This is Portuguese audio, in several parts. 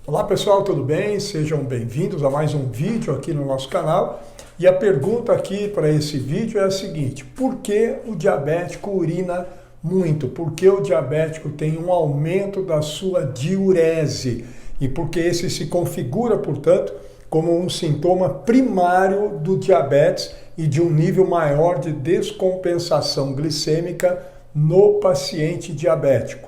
Olá pessoal, tudo bem? Sejam bem-vindos a mais um vídeo aqui no nosso canal. E a pergunta aqui para esse vídeo é a seguinte: por que o diabético urina muito? Por que o diabético tem um aumento da sua diurese? E por que esse se configura, portanto, como um sintoma primário do diabetes e de um nível maior de descompensação glicêmica no paciente diabético?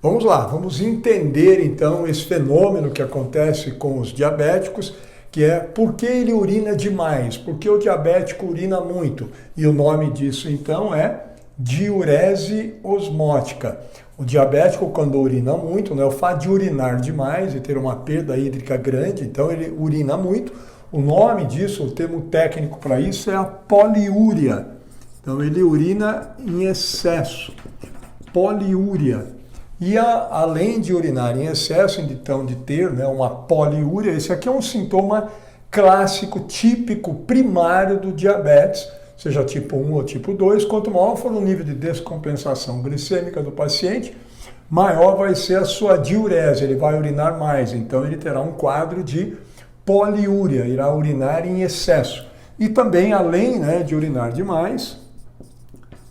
Vamos lá, vamos entender então esse fenômeno que acontece com os diabéticos, que é por que ele urina demais, por que o diabético urina muito. E o nome disso então é diurese osmótica. O diabético, quando urina muito, o fato de urinar demais e ter uma perda hídrica grande, então ele urina muito. O nome disso, o termo técnico para isso é a poliúria. Então ele urina em excesso, poliúria. E além de urinar em excesso, então de ter uma poliúria, esse aqui é um sintoma clássico, típico, primário do diabetes, seja tipo 1 ou tipo 2. Quanto maior for o nível de descompensação glicêmica do paciente, maior vai ser a sua diurese, ele vai urinar mais, então ele terá um quadro de poliúria, irá urinar em excesso. E também, além de urinar demais,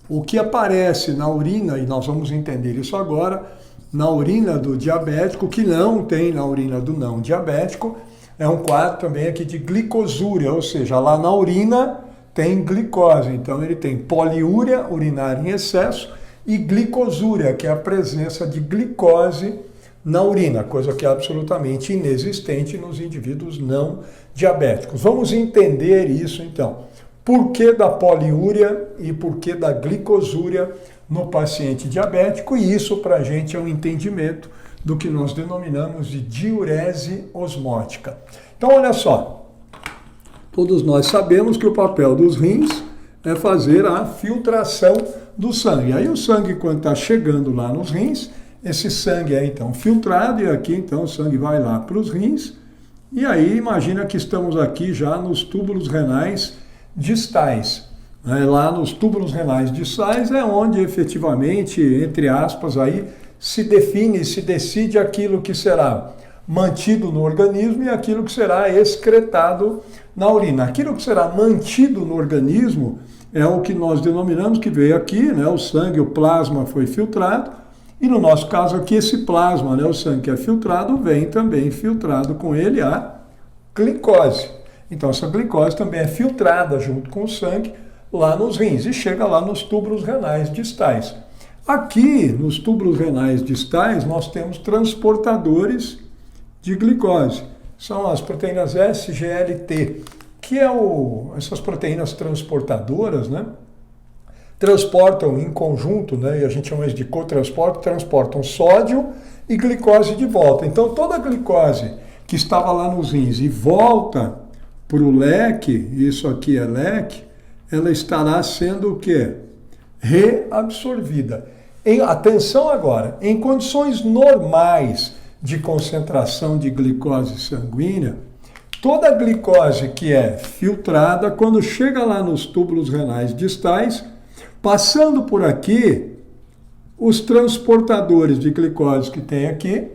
o que aparece na urina, e nós vamos entender isso agora, na urina do diabético, que não tem na urina do não diabético, é um quadro também aqui de glicosúria, ou seja, lá na urina tem glicose. Então ele tem poliúria, urinar em excesso, e glicosúria, que é a presença de glicose na urina, coisa que é absolutamente inexistente nos indivíduos não diabéticos. Vamos entender isso então. Por que da poliúria e por que da glicosúria no paciente diabético? E isso para a gente é um entendimento do que nós denominamos de diurese osmótica. Então olha só, todos nós sabemos que o papel dos rins é fazer a filtração do sangue. Aí o sangue, quando está chegando lá nos rins, esse sangue é então filtrado e aqui então o sangue vai lá para os rins. E aí imagina que estamos aqui já nos túbulos renais distais. Lá nos túbulos renais distais é onde efetivamente, entre aspas, aí se define, se decide aquilo que será mantido no organismo e aquilo que será excretado na urina. Aquilo que será mantido no organismo é o que nós denominamos, que veio aqui, o sangue, o plasma foi filtrado, e no nosso caso aqui esse plasma, o sangue que é filtrado, vem também filtrado com ele a glicose. Então essa glicose também é filtrada junto com o sangue lá nos rins e chega lá nos túbulos renais distais. Aqui, nos túbulos renais distais, nós temos transportadores de glicose. São as proteínas SGLT, que essas proteínas transportadoras, transportam em conjunto, e a gente chama isso de cotransporte, transportam sódio e glicose de volta. Então toda a glicose que estava lá nos rins e volta para o leque, isso aqui é leque, ela estará sendo o quê? Reabsorvida. Atenção agora, em condições normais de concentração de glicose sanguínea, toda a glicose que é filtrada, quando chega lá nos túbulos renais distais, passando por aqui, os transportadores de glicose que tem aqui,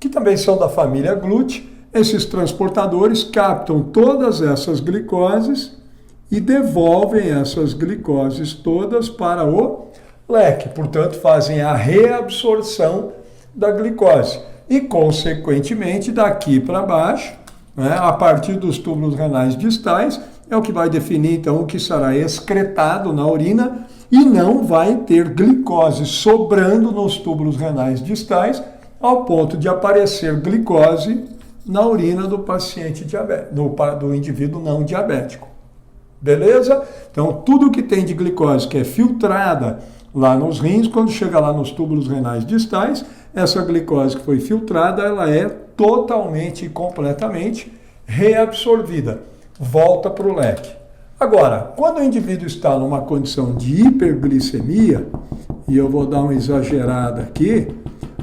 que também são da família GLUT, esses transportadores captam todas essas glicoses e devolvem essas glicoses todas para o leque. Portanto, fazem a reabsorção da glicose. E, consequentemente, daqui para baixo, a partir dos túbulos renais distais, é o que vai definir, então, o que será excretado na urina e não vai ter glicose sobrando nos túbulos renais distais, ao ponto de aparecer glicose na urina do paciente diabético, do indivíduo não diabético. Beleza? Então, tudo que tem de glicose que é filtrada lá nos rins, quando chega lá nos túbulos renais distais, essa glicose que foi filtrada, ela é totalmente e completamente reabsorvida. Volta para o leque. Agora, quando o indivíduo está numa condição de hiperglicemia, e eu vou dar uma exagerada aqui,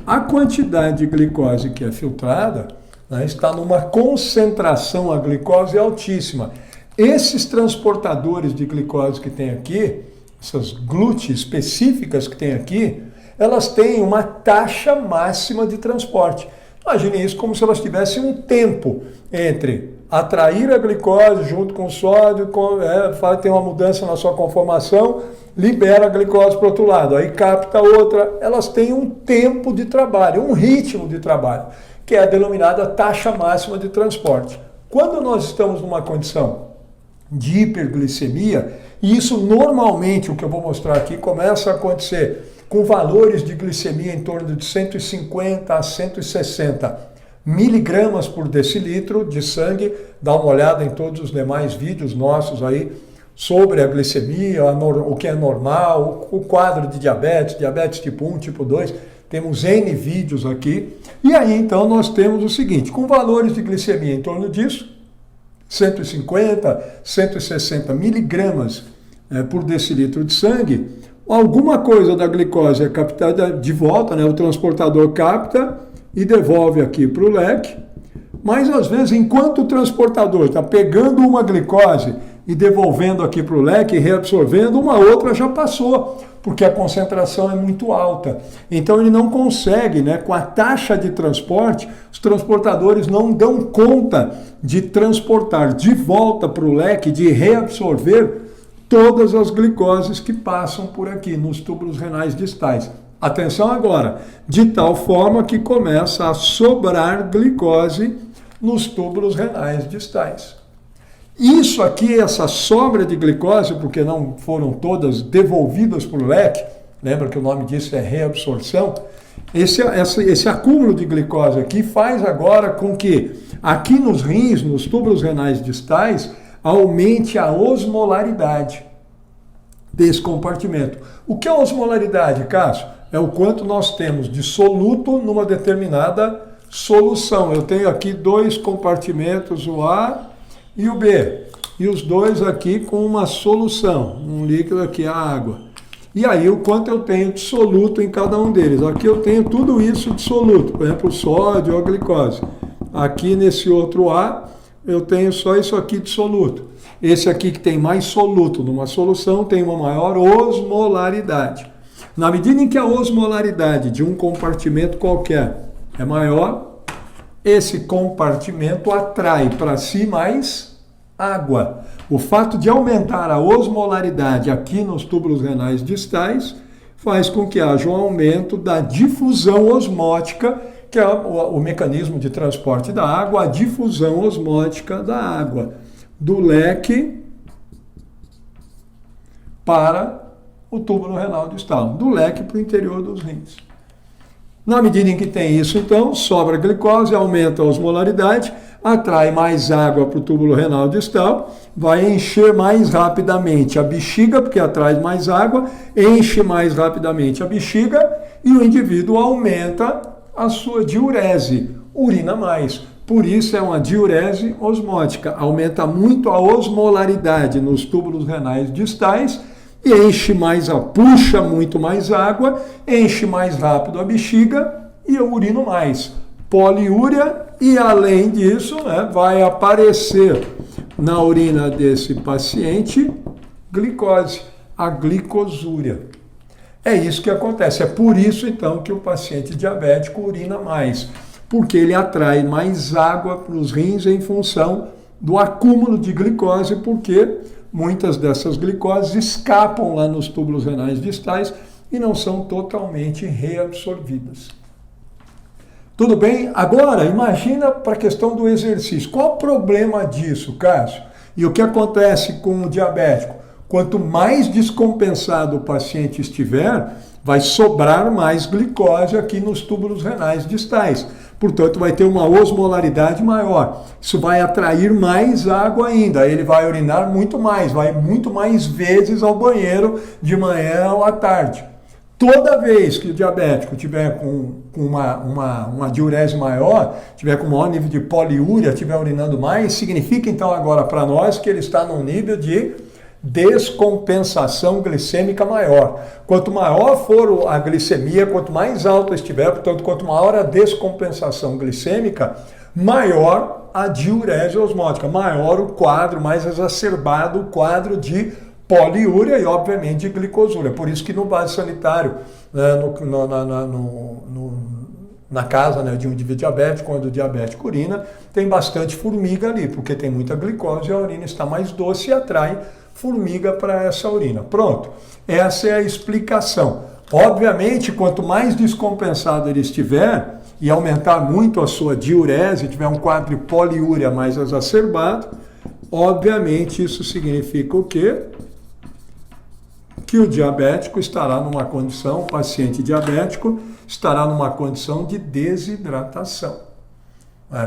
a quantidade de glicose que é filtrada está numa concentração, a glicose altíssima. Esses transportadores de glicose que tem aqui essas GLUT específicas que tem aqui, elas têm uma taxa máxima de transporte. Imagine isso como se elas tivessem um tempo entre atrair a glicose junto com o sódio, tem uma mudança na sua conformação, libera a glicose para o outro lado, aí capta outra. Elas têm um tempo de trabalho, um ritmo de trabalho, que é a denominada taxa máxima de transporte. Quando nós estamos numa condição de hiperglicemia, e isso normalmente, o que eu vou mostrar aqui, começa a acontecer com valores de glicemia em torno de 150 a 160 miligramas por decilitro de sangue. Dá uma olhada em todos os demais vídeos nossos aí sobre a glicemia, o que é normal, o quadro de diabetes, diabetes tipo 1, tipo 2, temos N vídeos aqui. E aí então nós temos o seguinte, com valores de glicemia em torno disso, 150, 160 miligramas por decilitro de sangue, alguma coisa da glicose é captada de volta, o transportador capta e devolve aqui para o leque, mas às vezes enquanto o transportador está pegando uma glicose e devolvendo aqui para o leque, reabsorvendo, uma outra já passou, porque a concentração é muito alta. Então ele não consegue, com a taxa de transporte, os transportadores não dão conta de transportar de volta para o leque, de reabsorver todas as glicoses que passam por aqui, nos túbulos renais distais. Atenção agora, de tal forma que começa a sobrar glicose nos túbulos renais distais. Isso aqui, essa sobra de glicose, porque não foram todas devolvidas para o leque, lembra que o nome disso é reabsorção, esse acúmulo de glicose aqui faz agora com que aqui nos rins, nos túbulos renais distais, aumente a osmolaridade desse compartimento. O que é osmolaridade, Cássio? É o quanto nós temos de soluto numa determinada solução. Eu tenho aqui dois compartimentos, o A e o B, e os dois aqui com uma solução, um líquido aqui, a água. E aí o quanto eu tenho de soluto em cada um deles. Aqui eu tenho tudo isso de soluto, por exemplo, o sódio ou a glicose. Aqui nesse outro A, eu tenho só isso aqui de soluto. Esse aqui que tem mais soluto numa solução tem uma maior osmolaridade. Na medida em que a osmolaridade de um compartimento qualquer é maior, esse compartimento atrai para si mais água. O fato de aumentar a osmolaridade aqui nos túbulos renais distais faz com que haja um aumento da difusão osmótica, que é o mecanismo de transporte da água, a difusão osmótica da água do leque para o túbulo renal distal, do leque para o interior dos rins. Na medida em que tem isso, então, sobra glicose, aumenta a osmolaridade, atrai mais água para o túbulo renal distal, vai encher mais rapidamente a bexiga, porque atrai mais água, enche mais rapidamente a bexiga e o indivíduo aumenta a sua diurese, urina mais. Por isso é uma diurese osmótica, aumenta muito a osmolaridade nos túbulos renais distais e enche mais, puxa muito mais água, enche mais rápido a bexiga e eu urino mais. Poliúria e, além disso, vai aparecer na urina desse paciente glicose, a glicosúria. É isso que acontece. É por isso, então, que o paciente diabético urina mais, porque ele atrai mais água para os rins em função do acúmulo de glicose, porque muitas dessas glicoses escapam lá nos túbulos renais distais e não são totalmente reabsorvidas. Tudo bem? Agora, imagina para a questão do exercício. Qual o problema disso, Cássio? E o que acontece com o diabético? Quanto mais descompensado o paciente estiver, vai sobrar mais glicose aqui nos túbulos renais distais. Portanto, vai ter uma osmolaridade maior. Isso vai atrair mais água ainda. Ele vai urinar muito mais, vai muito mais vezes ao banheiro de manhã ou à tarde. Toda vez que o diabético tiver com uma diurese maior, tiver com maior nível de poliúria, tiver urinando mais, significa então agora para nós que ele está num nível de descompensação glicêmica maior. Quanto maior for a glicemia, quanto mais alta estiver, portanto, quanto maior a descompensação glicêmica, maior a diurese osmótica, maior o quadro, mais exacerbado o quadro de poliúria e, obviamente, de glicosúria. Por isso que no vaso sanitário, né, na casa, né, de um diabético, quando o diabético urina, tem bastante formiga ali, porque tem muita glicose e a urina está mais doce e atrai formiga para essa urina. Pronto, essa é a explicação. Obviamente, quanto mais descompensado ele estiver e aumentar muito a sua diurese, tiver um quadro de poliúria mais exacerbado, obviamente isso significa o quê? Que o diabético estará numa condição, o paciente diabético estará numa condição de desidratação.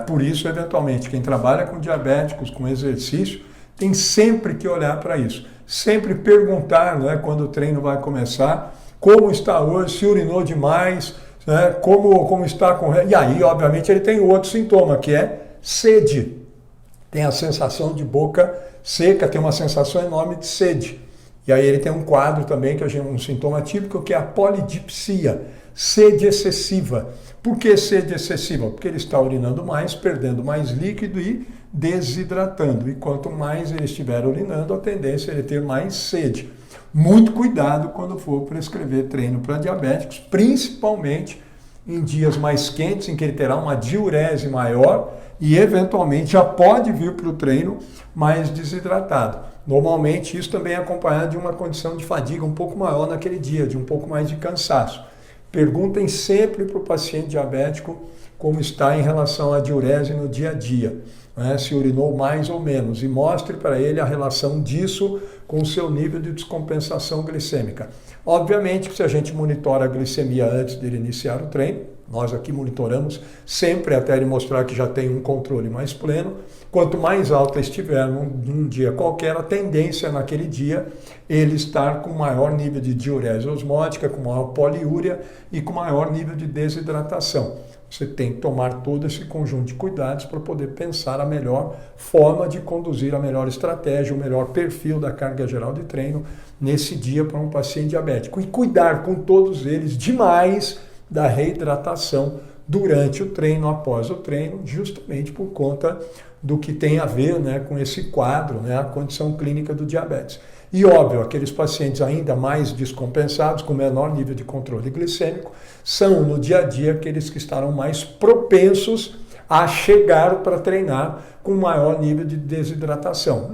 Por isso, eventualmente, quem trabalha com diabéticos, com exercício, tem sempre que olhar para isso. Sempre perguntar, né, quando o treino vai começar, como está hoje, se urinou demais, né, como está com... E aí, obviamente, ele tem outro sintoma, que é sede. Tem a sensação de boca seca, tem uma sensação enorme de sede. E aí ele tem um quadro também, que é um sintoma típico, que é a polidipsia, sede excessiva. Por que sede excessiva? Porque ele está urinando mais, perdendo mais líquido e desidratando. E quanto mais ele estiver urinando, a tendência é ele ter mais sede. Muito cuidado quando for prescrever treino para diabéticos, principalmente em dias mais quentes, em que ele terá uma diurese maior e, eventualmente, já pode vir para o treino mais desidratado. Normalmente, isso também é acompanhado de uma condição de fadiga um pouco maior naquele dia, de um pouco mais de cansaço. Perguntem sempre para o paciente diabético como está em relação à diurese no dia a dia, né? Se urinou mais ou menos, e mostre para ele a relação disso com o seu nível de descompensação glicêmica. Obviamente que se a gente monitora a glicemia antes dele iniciar o treino, nós aqui monitoramos sempre até ele mostrar que já tem um controle mais pleno. Quanto mais alta estiver num dia qualquer, a tendência naquele dia ele estar com maior nível de diurese osmótica, com maior poliúria e com maior nível de desidratação. Você tem que tomar todo esse conjunto de cuidados para poder pensar a melhor forma de conduzir a melhor estratégia, o melhor perfil da carga geral de treino nesse dia para um paciente diabético. E cuidar com todos eles demais da reidratação durante o treino, após o treino, justamente por conta do que tem a ver, né, com esse quadro, né, a condição clínica do diabetes. E óbvio, aqueles pacientes ainda mais descompensados, com menor nível de controle glicêmico, são no dia a dia aqueles que estarão mais propensos a chegar para treinar com maior nível de desidratação.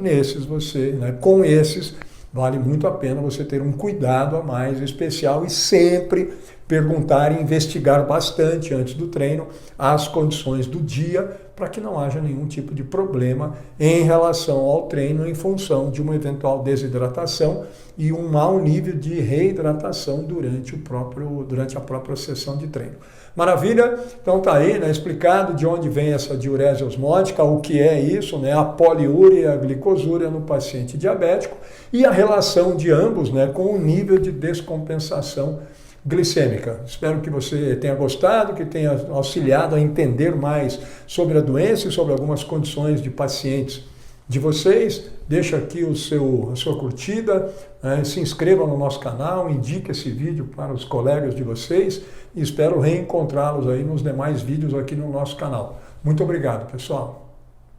Com esses, vale muito a pena você ter um cuidado a mais especial e sempre perguntar e investigar bastante antes do treino as condições do dia para que não haja nenhum tipo de problema em relação ao treino em função de uma eventual desidratação e um mau nível de reidratação durante a própria sessão de treino. Maravilha? Então tá aí, né, explicado de onde vem essa diurese osmótica, o que é isso, né, a poliúria e a glicosúria no paciente diabético e a relação de ambos, né, com o nível de descompensação glicêmica. Espero que você tenha gostado, que tenha auxiliado a entender mais sobre a doença e sobre algumas condições de pacientes de vocês. Deixa aqui a sua curtida, se inscreva no nosso canal, indique esse vídeo para os colegas de vocês e espero reencontrá-los aí nos demais vídeos aqui no nosso canal. Muito obrigado, pessoal.